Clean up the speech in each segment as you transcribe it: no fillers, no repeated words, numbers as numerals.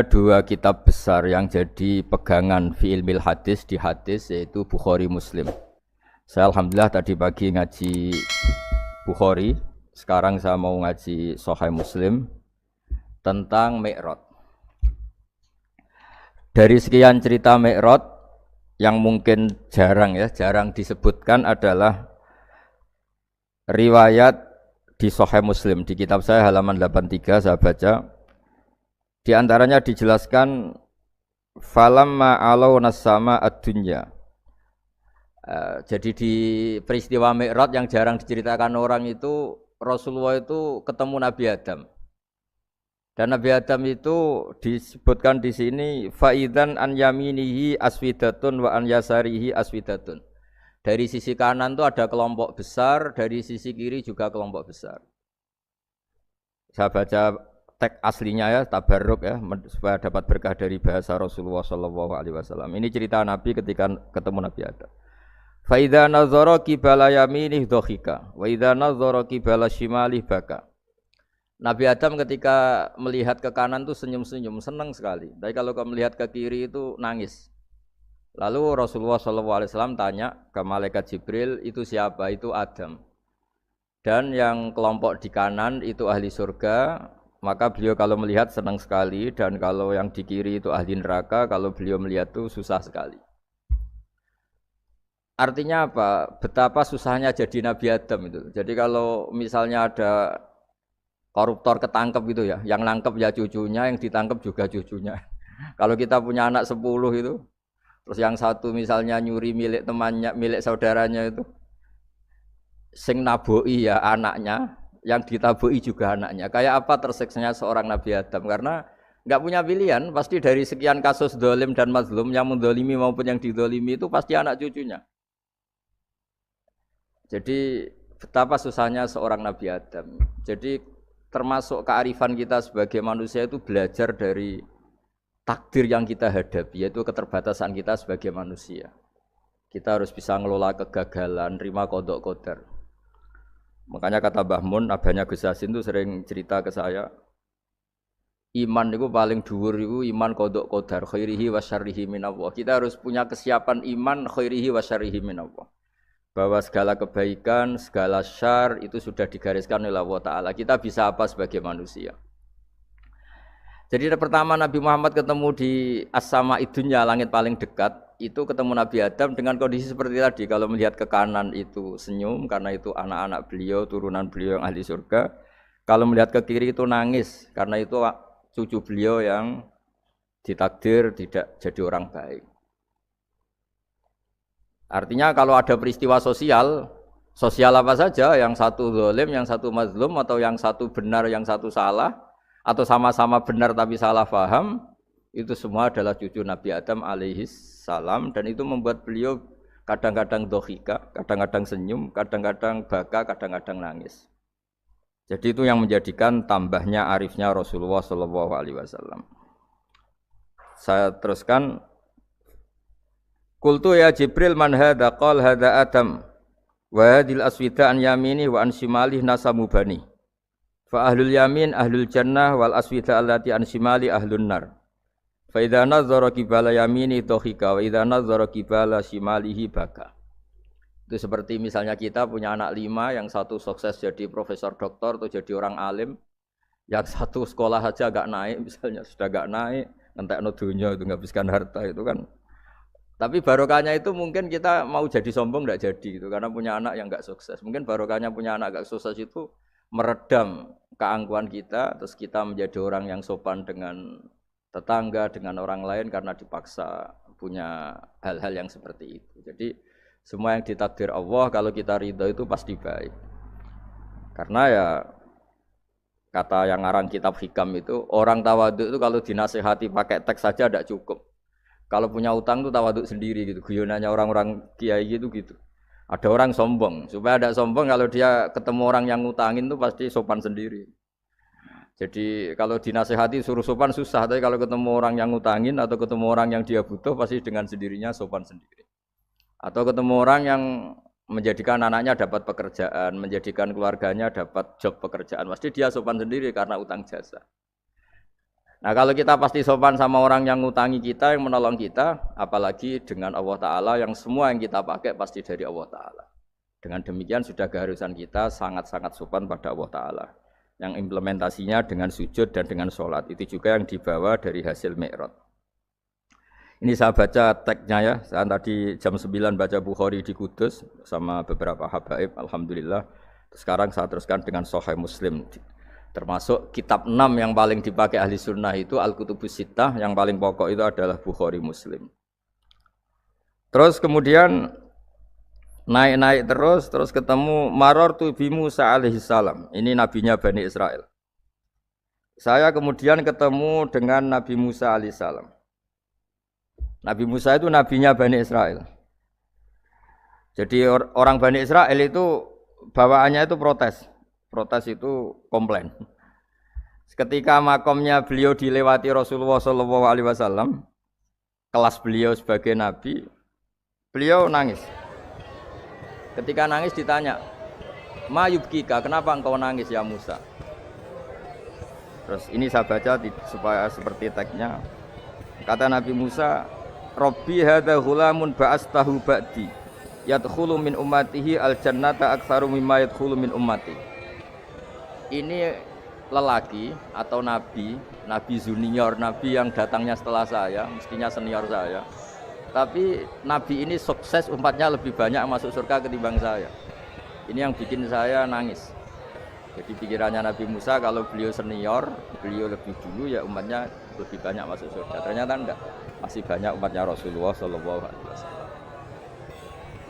Dua kitab besar yang jadi pegangan fi ilmil hadis di hadis yaitu Bukhari Muslim. Saya alhamdulillah tadi pagi ngaji Bukhari, sekarang saya mau ngaji Sahih Muslim tentang Mi'raj. Dari sekian cerita Mi'raj yang mungkin jarang disebutkan adalah riwayat di Sahih Muslim. Di kitab saya halaman 83 saya baca. Di antaranya dijelaskan falamma alau nasama ad-dunya. Jadi di peristiwa Mi'raj yang jarang diceritakan orang itu Rasulullah itu ketemu Nabi Adam. Dan Nabi Adam itu disebutkan di sini faidan an yaminihi aswidatun wa an yasarihi aswidatun. Dari sisi kanan itu ada kelompok besar, dari sisi kiri juga kelompok besar. Saya baca teks aslinya ya, tabarruk ya, supaya dapat berkah dari bahasa Rasulullah SAW. Ini cerita Nabi ketika ketemu Nabi Adam. Fa idza nazara qibala yaminih dhakhika wa idza nazara qibala shimalih baka. Nabi Adam ketika melihat ke kanan tuh senyum-senyum, senang sekali. Tapi kalau melihat ke kiri itu nangis. Lalu Rasulullah SAW tanya ke malaikat Jibril, itu siapa? Itu Adam. Dan yang kelompok di kanan itu ahli surga. Maka beliau kalau melihat senang sekali, dan kalau yang di kiri itu ahli neraka, kalau beliau melihat itu susah sekali. Artinya apa? Betapa susahnya jadi Nabi Adam itu. Jadi kalau misalnya ada koruptor ketangkep gitu ya, yang nangkep ya cucunya, yang ditangkep juga cucunya. Kalau kita punya anak 10 itu, terus yang satu misalnya nyuri milik temannya, milik saudaranya itu, sing naboi ya anaknya, yang ditabui juga anaknya. Kayak apa tersiksanya seorang Nabi Adam? Karena enggak punya pilihan, pasti dari sekian kasus dolim dan mazlum, yang mendolimi maupun yang didolimi itu pasti anak cucunya. Jadi betapa susahnya seorang Nabi Adam. Jadi termasuk kearifan kita sebagai manusia itu belajar dari takdir yang kita hadapi, yaitu keterbatasan kita sebagai manusia. Kita harus bisa ngelola kegagalan, terima qadha qadar. Makanya kata Mbah Mun, abahnya Gus Yasin itu sering cerita ke saya, iman itu paling dhuwur itu iman qadha qadar, khairihi wa syarrihi minallah. Kita harus punya kesiapan iman khairihi wa syarrihi minallah. Bahwa segala kebaikan, segala syar itu sudah digariskan oleh Allah Ta'ala. Kita bisa apa sebagai manusia? Jadi pertama Nabi Muhammad ketemu di as-sama'id dunya, langit paling dekat, itu ketemu Nabi Adam dengan kondisi seperti tadi. Kalau melihat ke kanan itu senyum, karena itu anak-anak beliau, turunan beliau yang ahli surga. Kalau melihat ke kiri itu nangis, karena itu cucu beliau yang ditakdir tidak jadi orang baik. Artinya kalau ada peristiwa sosial apa saja, yang satu zalim, yang satu mazlum, atau yang satu benar, yang satu salah, atau sama-sama benar tapi salah faham, itu semua adalah cucu Nabi Adam alaihis salam, dan itu membuat beliau kadang-kadang dohika, kadang-kadang senyum, kadang-kadang baka, kadang-kadang nangis. Jadi itu yang menjadikan tambahnya arifnya Rasulullah SAW. Saya teruskan. Qultu ya Jibril man hadza qala hadza Adam wa hadhil aswida an yamini wa an shimali nasamu bani. Fa ahlul yamin ahlul jannah wal aswida allati an shimali ahlun nar. Fa idza nazara qibala yamini dhahika wa idza nazara qibala shimalihi baka. Itu seperti misalnya kita punya anak 5, yang satu sukses jadi profesor doktor atau jadi orang alim, yang satu sekolah saja agak naik, misalnya sudah agak naik, ngentekno dunya itu nghabiskan harta itu kan. Tapi barokahnya itu mungkin kita mau jadi sombong tidak jadi gitu, karena punya anak yang enggak sukses. Mungkin barokahnya punya anak enggak sukses itu meredam keangkuhan kita, terus kita menjadi orang yang sopan dengan tetangga, dengan orang lain karena dipaksa punya hal-hal yang seperti itu. Jadi semua yang ditakdir Allah kalau kita ridho itu pasti baik. Karena ya kata yang ngarang kitab hikam itu, orang tawadhu itu kalau dinasihati pakai teks saja tidak cukup. Kalau punya utang tuh tawaduk sendiri gitu. Guyonannya orang-orang kiai gitu. Ada orang sombong, supaya ada sombong kalau dia ketemu orang yang ngutangin tuh pasti sopan sendiri. Jadi kalau dinasehati suruh sopan susah, tapi kalau ketemu orang yang ngutangin atau ketemu orang yang dia butuh pasti dengan sendirinya sopan sendiri. Atau ketemu orang yang menjadikan anaknya dapat pekerjaan, menjadikan keluarganya dapat job pekerjaan, pasti dia sopan sendiri karena utang jasa. Nah kalau kita pasti sopan sama orang yang ngutangi kita, yang menolong kita, apalagi dengan Allah Ta'ala yang semua yang kita pakai pasti dari Allah Ta'ala. Dengan demikian sudah keharusan kita sangat-sangat sopan pada Allah Ta'ala. Yang implementasinya dengan sujud dan dengan sholat. Itu juga yang dibawa dari hasil Mi'raj. Ini saya baca teksnya ya, saya tadi jam 9 baca Bukhari di Kudus sama beberapa habaib, Alhamdulillah. Sekarang saya teruskan dengan Sahih Muslim. Termasuk kitab 6 yang paling dipakai ahli sunnah itu Al-Kutubus Sittah, yang paling pokok itu adalah Bukhari Muslim. Terus kemudian naik-naik terus ketemu Marartu bi Musa alaihi salam. Ini nabinya Bani Israel. Saya kemudian ketemu dengan Nabi Musa alaihi salam. Nabi Musa itu nabinya Bani Israel. Jadi orang Bani Israel itu bawaannya itu protes. Protes itu komplain. Ketika makomnya beliau dilewati Rasulullah SAW, kelas beliau sebagai nabi, beliau nangis. Ketika nangis ditanya, "Ma yubkika, kenapa engkau nangis ya Musa?" Terus ini saya baca supaya seperti teksnya. Kata Nabi Musa, "Rabbi hadza ghulamun ba'astahu ba'di, yadkhulu min ummatihi al-jannata aktsaru mimma yadkhulu min ummati." Ini lelaki atau nabi junior, nabi yang datangnya setelah saya, mestinya senior saya. Tapi nabi ini sukses, umatnya lebih banyak masuk surga ketimbang saya. Ini yang bikin saya nangis. Jadi pikirannya Nabi Musa kalau beliau senior, beliau lebih dulu ya umatnya lebih banyak masuk surga. Ternyata enggak, masih banyak umatnya Rasulullah SAW.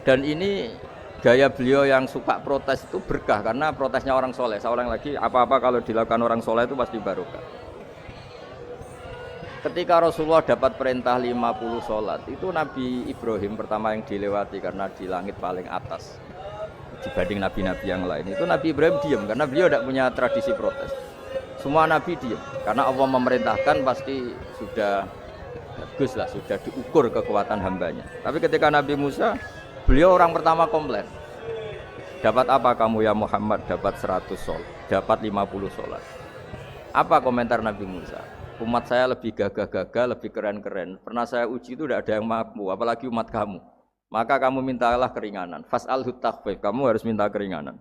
Dan ini gaya beliau yang suka protes itu berkah karena protesnya orang soleh. Saya ulang lagi, apa-apa kalau dilakukan orang soleh itu pasti barokah. Ketika Rasulullah dapat perintah 50 sholat, itu Nabi Ibrahim pertama yang dilewati karena di langit paling atas dibanding nabi-nabi yang lain. Itu Nabi Ibrahim diam karena beliau tidak punya tradisi protes. Semua nabi diam karena Allah memerintahkan pasti sudah bagus lah, sudah diukur kekuatan hambanya. Tapi ketika Nabi Musa, beliau orang pertama komplain. Dapat apa kamu ya Muhammad? Dapat 100 sholat, dapat 50 sholat. Apa komentar Nabi Musa? Umat saya lebih gagah-gagah, lebih keren-keren. Pernah saya uji itu tidak ada yang mampu, apalagi umat kamu. Maka kamu mintalah keringanan. Fas'alhu takhfif, kamu harus minta keringanan.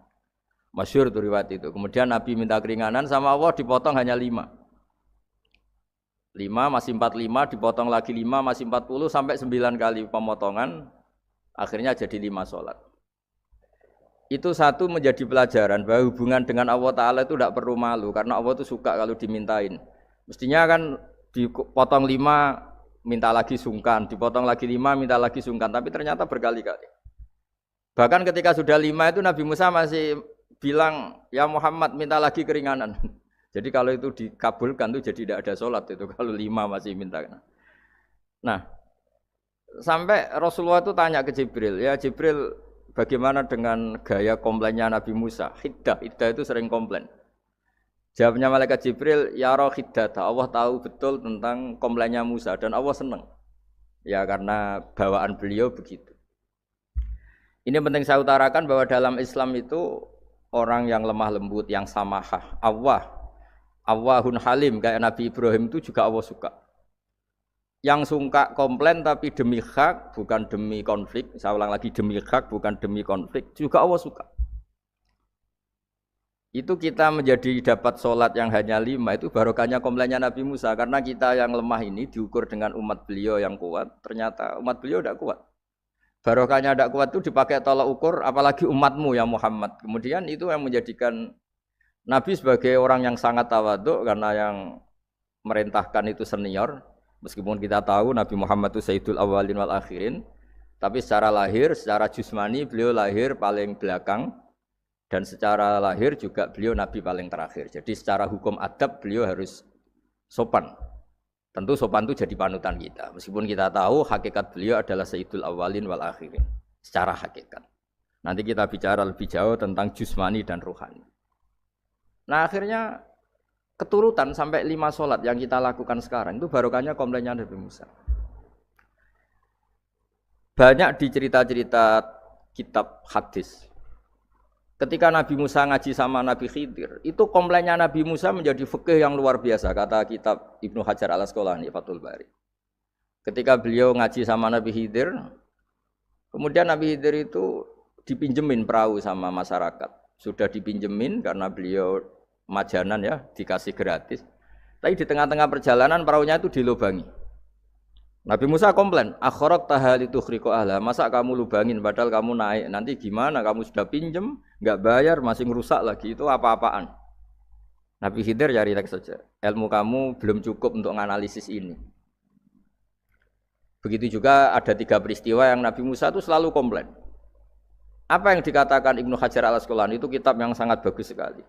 Masyhur itu riwayat itu. Kemudian Nabi minta keringanan sama Allah dipotong hanya 5. 5 masih 45, dipotong lagi 5 masih 40 sampai 9 kali pemotongan. Akhirnya jadi 5 sholat. Itu satu menjadi pelajaran bahwa hubungan dengan Allah Ta'ala itu tidak perlu malu. Karena Allah itu suka kalau dimintain. Mestinya kan dipotong 5, minta lagi sungkan. Dipotong lagi 5, minta lagi sungkan. Tapi ternyata berkali-kali. Bahkan ketika sudah 5 itu Nabi Musa masih bilang, ya Muhammad minta lagi keringanan. Jadi kalau itu dikabulkan itu jadi tidak ada sholat itu. Kalau 5 masih minta. Nah. Sampai Rasulullah itu tanya ke Jibril, ya Jibril bagaimana dengan gaya komplainnya Nabi Musa? Hiddah itu sering komplain. Jawabnya malaikat Jibril, ya roh hiddah, Allah tahu betul tentang komplainnya Musa dan Allah senang. Ya karena bawaan beliau begitu. Ini penting saya utarakan bahwa dalam Islam itu orang yang lemah lembut, yang samahah, Awwahun halim kayak Nabi Ibrahim itu juga Allah suka. Yang suka komplain tapi demi hak bukan demi konflik. Saya ulang lagi, demi hak bukan demi konflik juga Allah suka. Itu kita menjadi dapat sholat yang hanya 5 itu barokahnya komplainnya Nabi Musa. Karena kita yang lemah ini diukur dengan umat beliau yang kuat. Ternyata umat beliau tidak kuat. Barokahnya tidak kuat itu dipakai tolak ukur apalagi umatmu ya Muhammad. Kemudian itu yang menjadikan Nabi sebagai orang yang sangat tawadhu karena yang merintahkan itu senior. Meskipun kita tahu Nabi Muhammad itu Sayyidul Awwalin wal Akhirin, tapi secara lahir, secara jusmani beliau lahir paling belakang dan secara lahir juga beliau Nabi paling terakhir. Jadi secara hukum adab beliau harus sopan. Tentu sopan itu jadi panutan kita. Meskipun kita tahu hakikat beliau adalah Sayyidul Awwalin wal Akhirin secara hakikat. Nanti kita bicara lebih jauh tentang jusmani dan ruhani. Nah akhirnya keturutan sampai 5 sholat yang kita lakukan sekarang itu barokahnya komplainnya Nabi Musa. Banyak di cerita-cerita kitab hadis Ketika Nabi Musa ngaji sama Nabi Khidir, itu komplainnya Nabi Musa menjadi fikih yang luar biasa, kata kitab Ibnu Hajar Al-Asqalani Fathul Bari. Ketika beliau ngaji sama Nabi Khidir, kemudian Nabi Khidir itu dipinjemin perahu sama masyarakat. Sudah dipinjemin karena beliau majanan ya, dikasih gratis. Tapi di tengah-tengah perjalanan perahunya itu dilubangi. Nabi Musa komplain, akhraq tahal itu khriqo ahla, masa kamu lubangin padahal kamu naik, nanti gimana, kamu sudah pinjem, enggak bayar, masih ngerusak lagi, itu apa-apaan. Nabi Khidir cari teks saja, ilmu kamu belum cukup untuk menganalisis ini. Begitu juga ada 3 peristiwa yang Nabi Musa itu selalu komplain. Apa yang dikatakan Ibnu Hajar Al-Asqalani itu kitab yang sangat bagus sekali.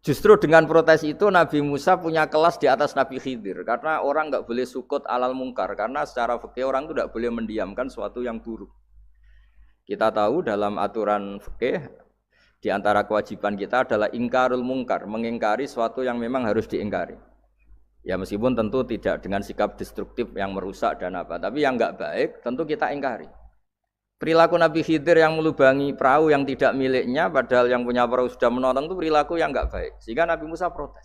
Justru dengan protes itu Nabi Musa punya kelas di atas Nabi Khidir. Karena orang enggak boleh sukut alal mungkar. Karena secara fikih orang itu tidak boleh mendiamkan sesuatu yang buruk. Kita tahu dalam aturan fikih, di antara kewajiban kita adalah ingkarul mungkar. Mengingkari sesuatu yang memang harus diingkari. Ya meskipun tentu tidak dengan sikap destruktif yang merusak dan apa. Tapi yang enggak baik tentu kita ingkari. Perilaku Nabi Khidir yang melubangi perahu yang tidak miliknya, padahal yang punya perahu sudah menonton, itu perilaku yang enggak baik. Sehingga Nabi Musa protes.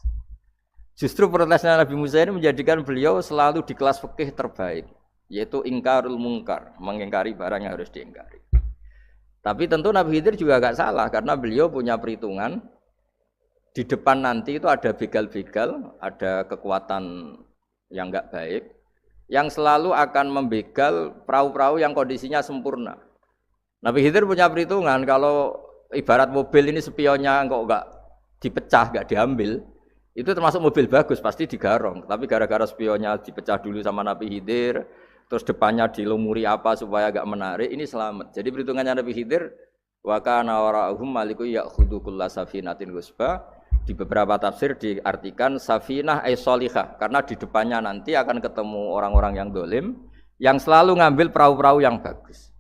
Justru protesnya Nabi Musa ini menjadikan beliau selalu di kelas fikih terbaik, yaitu ingkarul mungkar, mengingkari barang yang harus diingkari. Tapi tentu Nabi Khidir juga enggak salah, karena beliau punya perhitungan, di depan nanti itu ada begal-begal, ada kekuatan yang enggak baik, yang selalu akan membegal perahu-perahu yang kondisinya sempurna. Nabi Khidir punya perhitungan, kalau ibarat mobil ini spionnya kok enggak dipecah, enggak diambil, itu termasuk mobil bagus, pasti digarong. Tapi gara-gara spionnya dipecah dulu sama Nabi Khidir, terus depannya dilumuri apa supaya enggak menarik, ini selamat. Jadi perhitungannya Nabi Khidir, wa kana wara'uhum maliku ya'khudhu kulla safinatin ghusba. Di beberapa tafsir diartikan safinah ay sholihah, karena di depannya nanti akan ketemu orang-orang yang dolim yang selalu ngambil perahu-perahu yang bagus.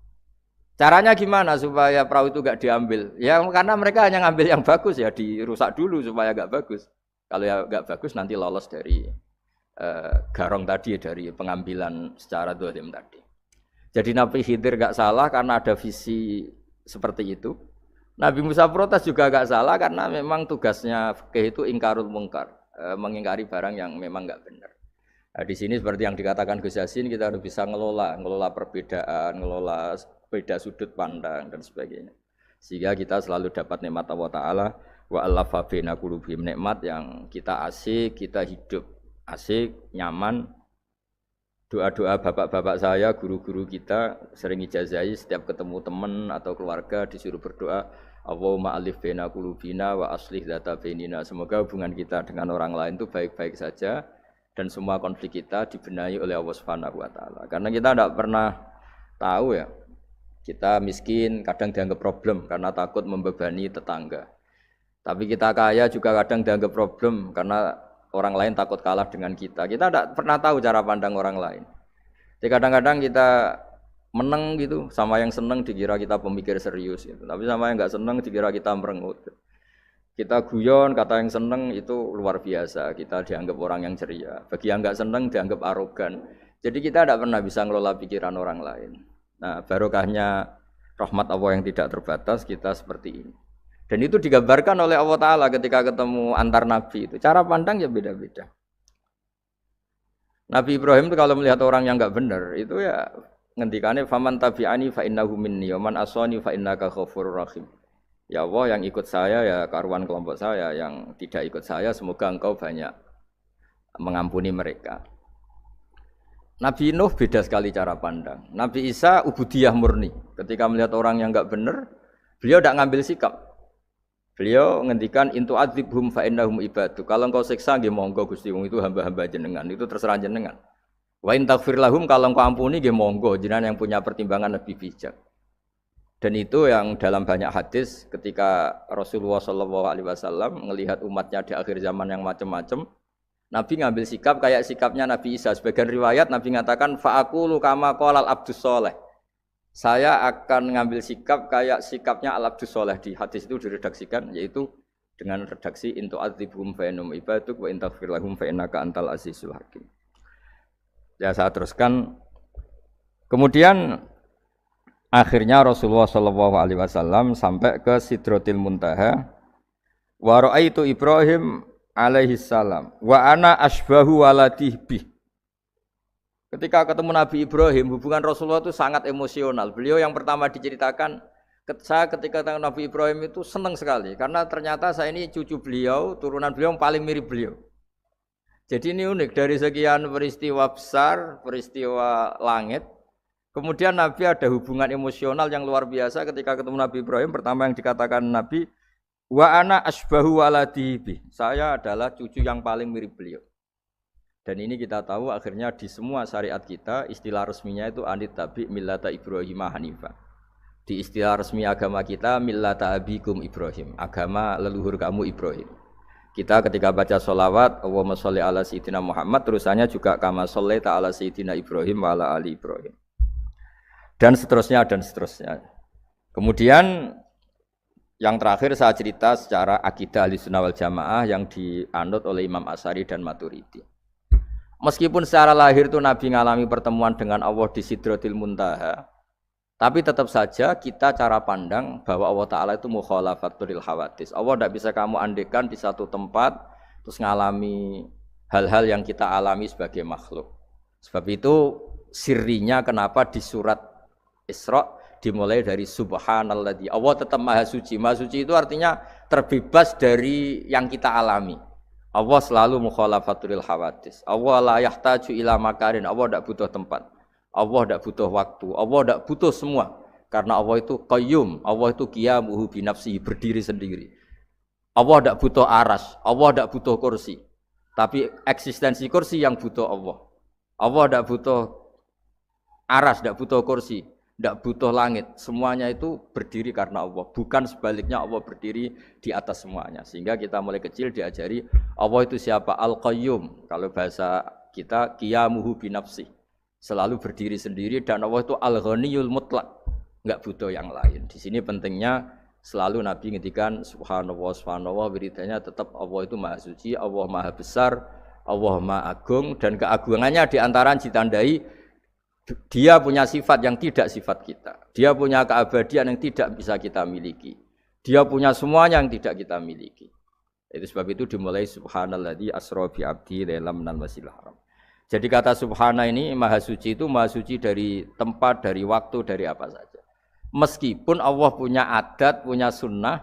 Caranya gimana supaya perahu itu gak diambil? Ya karena mereka hanya ngambil yang bagus, ya dirusak dulu supaya gak bagus. Kalau ya gak bagus nanti lolos dari garong tadi, dari pengambilan secara dolim tadi. Jadi Nabi Khidir gak salah karena ada visi seperti itu. Nabi Musa protes juga agak salah karena memang tugasnya fikih itu ingkarul mungkar, mengingkari barang yang memang enggak benar. Nah, di sini seperti yang dikatakan Gus Yassin, kita harus bisa ngelola perbedaan, ngelola beda sudut pandang dan sebagainya. Sehingga kita selalu dapat nikmat Allah Taala wa allafa baina qulubihim, nikmat yang kita asik, kita hidup asik, nyaman. Doa-doa bapak-bapak saya, guru-guru kita sering ijazahi setiap ketemu teman atau keluarga disuruh berdoa, Allahumma alif baina qulubina wa aslih dzata bainina. Semoga hubungan kita dengan orang lain itu baik-baik saja dan semua konflik kita dibenahi oleh Allah Subhanahu wa taala. Karena kita tidak pernah tahu ya. Kita miskin kadang dianggap problem karena takut membebani tetangga. Tapi kita kaya juga kadang dianggap problem karena orang lain takut kalah dengan kita. Kita tidak pernah tahu cara pandang orang lain. Jadi kadang-kadang kita menang gitu, sama yang senang dikira kita pemikir serius gitu. Tapi sama yang enggak senang dikira kita merengut. Kita guyon, kata yang senang itu luar biasa, kita dianggap orang yang ceria. Bagi yang enggak senang dianggap arogan. Jadi kita tidak pernah bisa ngelola pikiran orang lain. Nah, barokahnya rahmat Allah yang tidak terbatas kita seperti ini. Dan itu digambarkan oleh Allah Ta'ala ketika ketemu antar Nabi itu. Cara pandang ya beda-beda. Nabi Ibrahim itu kalau melihat orang yang enggak benar, itu ya ngendikane faman tabi'ani fa innahu minni wa man asani fa innaka ghafurur rahim. Ya Allah, yang ikut saya ya karuan kelompok saya, yang tidak ikut saya semoga engkau banyak mengampuni mereka. Nabi Nuh beda sekali cara pandang. Nabi Isa ubudiyah murni. Ketika melihat orang yang enggak benar, beliau tidak ngambil sikap. Beliau ngendikan intu adzibhum fa innahum ibadu. Kalau engkau siksa nggih monggo Gusti, wong itu hamba-hamba jenengan, itu terserah jenengan. Wa in taghfir lahum, kalau engkau ampuni nggih monggo, jenengan yang punya pertimbangan lebih bijak. Dan itu yang dalam banyak hadis ketika Rasulullah SAW melihat umatnya di akhir zaman yang macam-macam, Nabi ngambil sikap kayak sikapnya Nabi Isa. Sebagian riwayat Nabi mengatakan fa'aqulu kama qalal abdus sholeh. Saya akan ngambil sikap kayak sikapnya al-abdus sholeh. Di hadis itu diredaksikan yaitu dengan redaksi intu adzibhum fa innahum ibaduk wa in taghfir lahum fa innaka antal azizul hakim. Ya saya teruskan. Kemudian Akhirnya Rasulullah Shallallahu Alaihi Wasallam sampai ke Sidratil Muntaha. Wa ra'aitu Ibrahim alaihi salam wa ana asbahu waladih bih. Ketika ketemu Nabi Ibrahim, hubungan Rasulullah itu sangat emosional. Beliau yang pertama diceritakan, saya ketika ketemu Nabi Ibrahim itu senang sekali karena ternyata saya ini cucu beliau, turunan beliau yang paling mirip beliau. Jadi ini unik, dari sekian peristiwa besar, peristiwa langit, kemudian Nabi ada hubungan emosional yang luar biasa ketika ketemu Nabi Ibrahim. Pertama yang dikatakan Nabi, wa ana asbahu waladihi. Saya adalah cucu yang paling mirip beliau. Dan ini kita tahu akhirnya di semua syariat kita, istilah resminya itu anit tabi millata Ibrahim hanifa. Di istilah resmi agama kita, millata abikum Ibrahim, agama leluhur kamu Ibrahim. Kita ketika baca sholawat, Allahumma sholli ala sayyidina Muhammad, terusannya juga kama shollaita ala sayyidina Ibrahim wa ala ali Ibrahim. Dan seterusnya, dan seterusnya. Kemudian yang terakhir saya cerita secara akidah Ahlussunnah wal Jamaah yang dianut oleh Imam Asy'ari dan Maturidi. Meskipun secara lahir itu Nabi mengalami pertemuan dengan Allah di Sidratil Muntaha, tapi tetap saja kita cara pandang bahwa Allah Ta'ala itu mukhalafatul hawadis. Allah tidak bisa kamu andekan di satu tempat terus mengalami hal-hal yang kita alami sebagai makhluk. Sebab itu sirinya kenapa di surat Isra dimulai dari subhanalladzi. Allah tetap maha suci. Maha suci itu artinya terbebas dari yang kita alami. Allah selalu mukhalafatul hawadis. Allah la yahtaju ila makarin. Allah tidak butuh tempat. Allah tidak butuh waktu, Allah tidak butuh semua. Karena Allah itu qayyum, Allah itu qiyamuhu binafsihi, berdiri sendiri. Allah tidak butuh aras, Allah tidak butuh kursi. Tapi eksistensi kursi yang butuh Allah. Allah tidak butuh aras, tidak butuh kursi, tidak butuh langit. Semuanya itu berdiri karena Allah. Bukan sebaliknya Allah berdiri di atas semuanya. Sehingga kita mulai kecil diajari Allah itu siapa? Al-Qayyum. Kalau bahasa kita qiyamuhu binafsihi. Selalu berdiri sendiri dan Allah itu al-ghaniyul mutlak, enggak butuh yang lain. Di sini pentingnya selalu Nabi ngendikan subhanallah subhanallah, wiridanya tetap Allah itu maha suci, Allah maha besar, Allah maha agung, dan keagungannya diantara ditandai dia punya sifat yang tidak sifat kita. Dia punya keabadian yang tidak bisa kita miliki. Dia punya semuanya yang tidak kita miliki. Itu sebab itu dimulai subhanalladzi asra bi abdi lailam minal masjidil haram. Jadi kata subhana ini maha suci itu maha suci dari tempat, dari waktu, dari apa saja. Meskipun Allah punya adat, punya sunnah,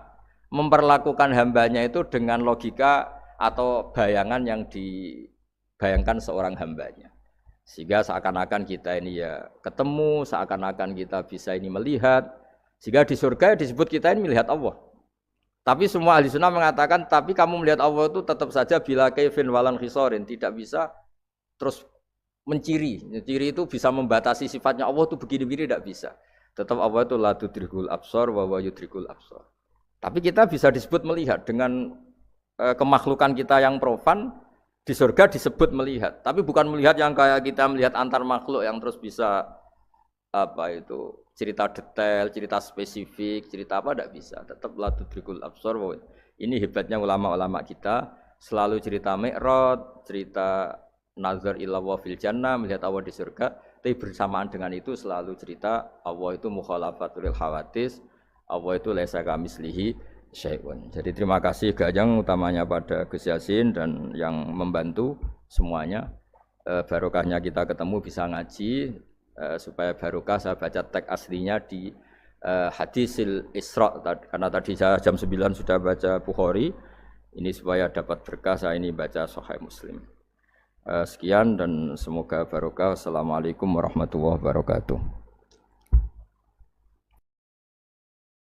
memperlakukan hambanya itu dengan logika atau bayangan yang dibayangkan seorang hambanya. Sehingga seakan-akan kita ini ya ketemu, seakan-akan kita bisa ini melihat. Sehingga di surga disebut kita ini melihat Allah. Tapi semua ahli sunnah mengatakan, tapi kamu melihat Allah itu tetap saja bila kaifin walan khisorin, tidak bisa terus menciri. Ciri itu bisa membatasi sifatnya Allah itu begini-begini tidak bisa. Tetap Allah itu la tudrikul absar wa huwa yudrikul absar. Tapi kita bisa disebut melihat dengan kemakhlukan kita yang profan di surga disebut melihat. Tapi bukan melihat yang kayak kita melihat antar makhluk yang terus bisa apa itu cerita detail, cerita spesifik, cerita apa tidak bisa. Tetap la tudrikul absar. Ini hebatnya ulama-ulama kita selalu cerita Mi'raj, cerita nazar ila wa fil jannah, melihat Allah di surga, tapi bersamaan dengan itu selalu cerita Allah itu mukhalafatul hawadis, Allah itu laisa kamislihi syai'un. Jadi terima kasih Gajang utamanya pada Gus Yasin dan yang membantu semuanya. Barokahnya kita ketemu bisa ngaji, supaya barokah saya baca teks aslinya di hadisil Isra, karena tadi saya jam 9 sudah baca Bukhari. Ini supaya dapat berkah saya ini baca Sahih Muslim. Sekian dan semoga barokah. Assalamualaikum warahmatullahi wabarakatuh.